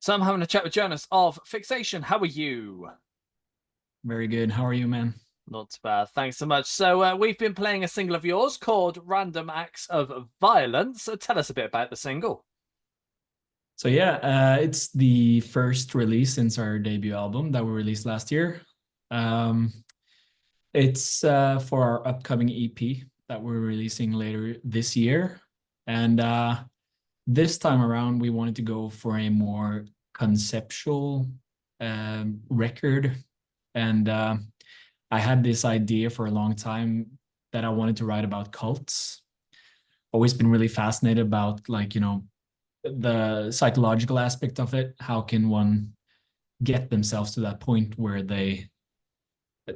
So I'm having a chat with Jonas of Fixation. How are you? Very good. How are you, man? Not too bad, thanks so much. So we've been playing a single of yours called Random Acts of Violence. Tell us a bit about the single. So yeah, it's the first release since our debut album that we released last year. Um, it's for our upcoming EP that we're releasing later this year, and this time around we wanted to go for a more conceptual record, and I had this idea for a long time that I wanted to write about cults. Always been really fascinated about the psychological aspect of it. How can one get themselves to that point where they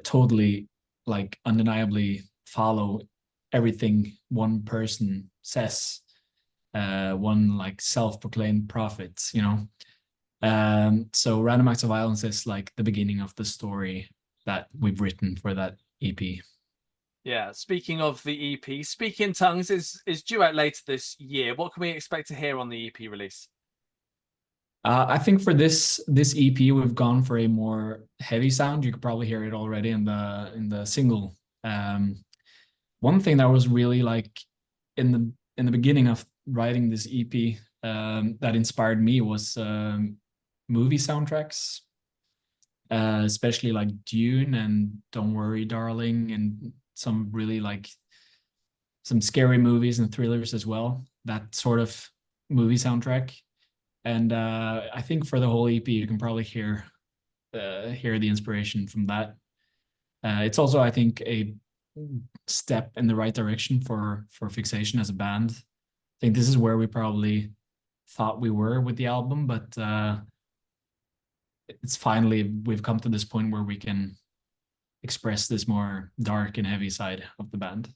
totally, like, undeniably follow everything one person says, one like self-proclaimed prophet. So Random Acts of Violence is like the beginning of the story that we've written for that EP. Yeah, speaking of the EP, Speak in Tongues is due out later this year. What can we expect to hear on the EP release? I think for this EP, we've gone for a more heavy sound. You could probably hear it already in the single. Um, One thing that was really like in the beginning of writing this EP, that inspired me was movie soundtracks, especially like Dune and Don't Worry, Darling, and some really like some scary movies and thrillers as well. That sort of movie soundtrack. And I think for the whole EP, you can probably hear the inspiration from that. It's also, I think, a step in the right direction for Fixation as a band. I think this is where we probably thought we were with the album, but it's finally we've come to this point where we can express this more dark and heavy side of the band.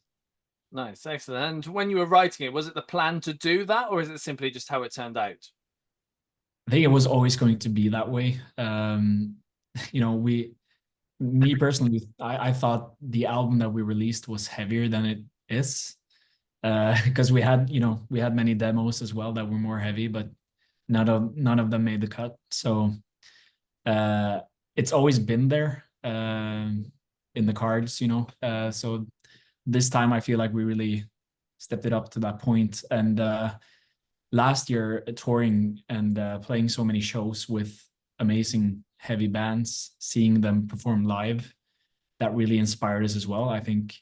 Nice, excellent. And when you were writing it, was it the plan to do that, or is it simply just how it turned out? I think it was always going to be that way. We me personally, I thought the album that we released was heavier than it is, because we had many demos as well that were more heavy, but none of them made the cut. So uh, it's always been there, in the cards. So this time I feel like we really stepped it up to that point. And last year, touring and playing so many shows with amazing heavy bands, seeing them perform live, that really inspired us as well. I think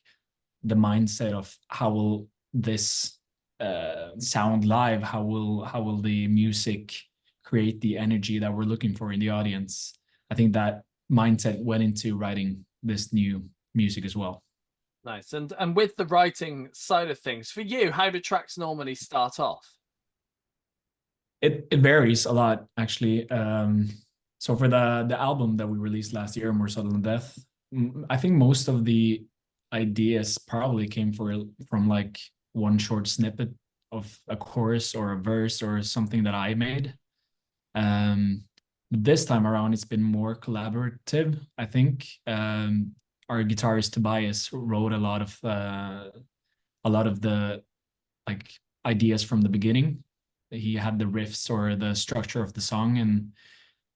the mindset of how will this sound live, how will the music create the energy that we're looking for in the audience. I think that mindset went into writing this new music as well. Nice. And with the writing side of things, for you, how do tracks normally start off? It varies a lot, actually. So for the album that we released last year, More Subtle Than Death, I think most of the ideas probably came from like one short snippet of a chorus or a verse or something that I made. Um, this time around, it's been more collaborative. I think our guitarist Tobias wrote a lot of the like ideas from the beginning. He had the riffs or the structure of the song, and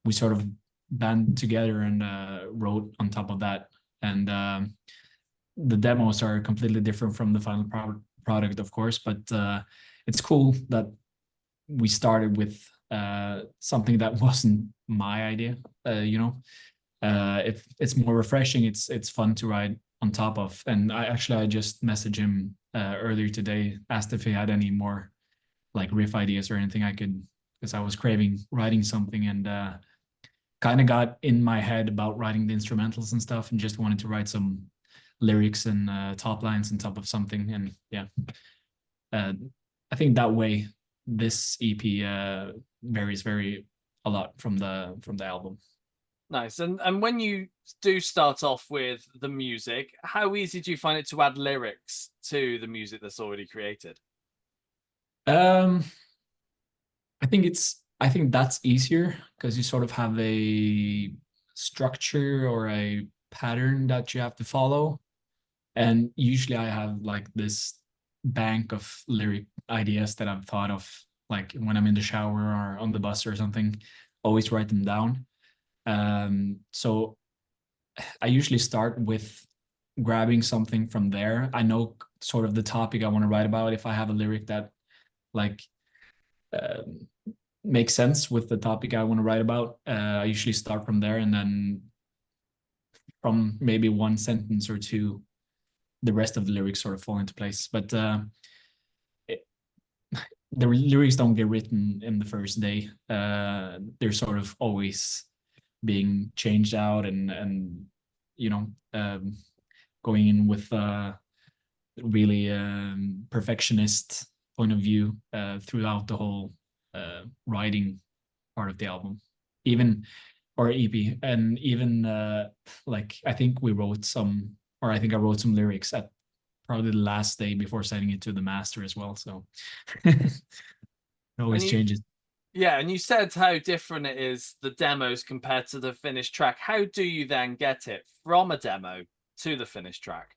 we sort of band together and wrote on top of that. And the demos are completely different from the final product, of course, but it's cool that we started with something that wasn't my idea. If it's more refreshing, it's fun to ride on top of. And I just messaged him earlier today, asked if he had any more like riff ideas or anything I could, because I was craving writing something, and kind of got in my head about writing the instrumentals and stuff, and just wanted to write some lyrics and top lines on top of something. And yeah, uh, I think that way this EP varies very a lot from the album. Nice. And when you do start off with the music, how easy do you find it to add lyrics to the music that's already created? Um, I think that's easier because you sort of have a structure or a pattern that you have to follow. And usually I have like this bank of lyric ideas that I've thought of, like when I'm in the shower or on the bus or something. always write them down. So I usually start with grabbing something from there. I know sort of the topic I want to write about. If I have a lyric that like um makes sense with the topic I want to write about, I usually start from there, and then from maybe one sentence or two, the rest of the lyrics sort of fall into place. But it, the lyrics don't get written in the first day. They're sort of always being changed out, and you know, going in with really perfectionist point of view throughout the whole writing part of the album, even or EP, and even like I think we wrote some, or I think I wrote some lyrics at probably the last day before sending it to the master as well. So it And always you, changes. yeah, and you said how different it is, the demos compared to the finished track. How do you then get it from a demo to the finished track?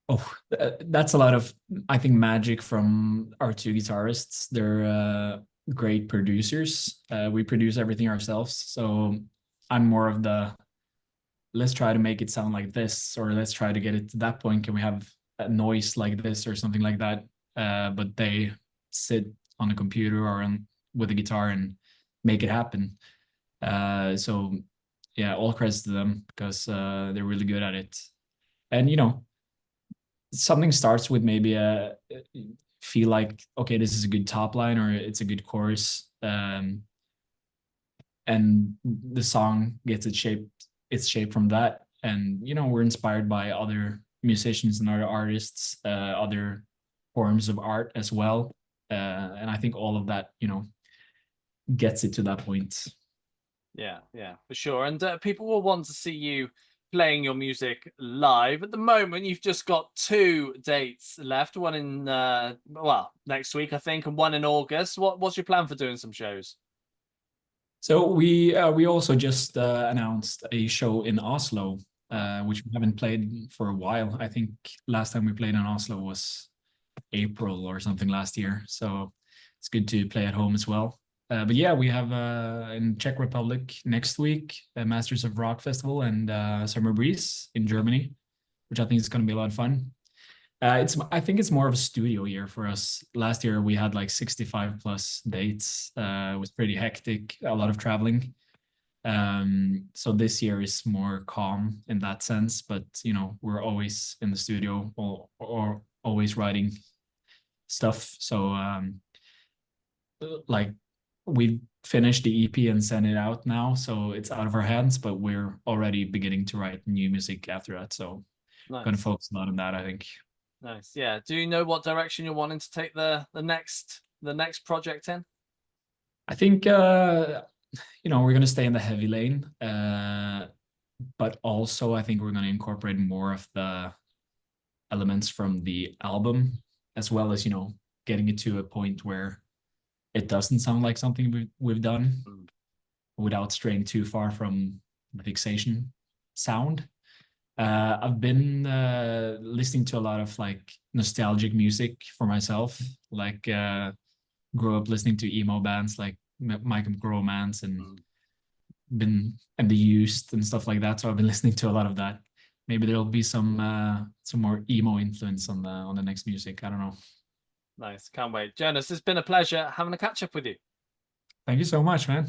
Oh, that's a lot of, I think, magic from our two guitarists. They're great producers. We produce everything ourselves. So I'm more of the, let's try to make it sound like this, or let's try to get it to that point. Can we have a noise like this or something like that? But they sit on a computer or with a guitar and make it happen. So yeah, all credits to them, because they're really good at it. And something starts with maybe a feel like, okay, this is a good top line, or it's a good chorus, and the song gets its shape from that. And we're inspired by other musicians and other artists, other forms of art as well, and I think all of that gets it to that point. Yeah, yeah, for sure. And people will want to see you playing your music live. At the moment, you've just got two dates left. One in well, next week, I think, and one in August. What's your plan for doing some shows? So we also just announced a show in Oslo, Oh, which we haven't played for a while. I think last time we played in Oslo was April or something last year. So it's good to play at home as well. But yeah, we have in Czech Republic next week, Masters of Rock Festival, and Summer Breeze in Germany, which I think is going to be a lot of fun. I think it's more of a studio year for us. Last year we had like 65 plus dates. It was pretty hectic, a lot of traveling. So this year is more calm in that sense, but we're always in the studio, or always writing stuff. So like we finished the EP and sent it out now, so it's out of our hands, but we're already beginning to write new music after that. So going to nice, focus a lot on that, I think. nice. Yeah. Do you know what direction you're wanting to take the next project in? I think we're gonna stay in the heavy lane, but also I think we're gonna incorporate more of the elements from the album, as well as getting it to a point where it doesn't sound like something we've done, Mm, without straying too far from the Fixation sound. I've been listening to a lot of like nostalgic music for myself, like grew up listening to emo bands like My Chemical Romance, and mm. the Used and stuff like that. So I've been listening to a lot of that. Maybe there'll be some more emo influence on the next music. I don't know. Nice. Can't wait. Jonas, it's been a pleasure having a catch up with you. Thank you so much, man.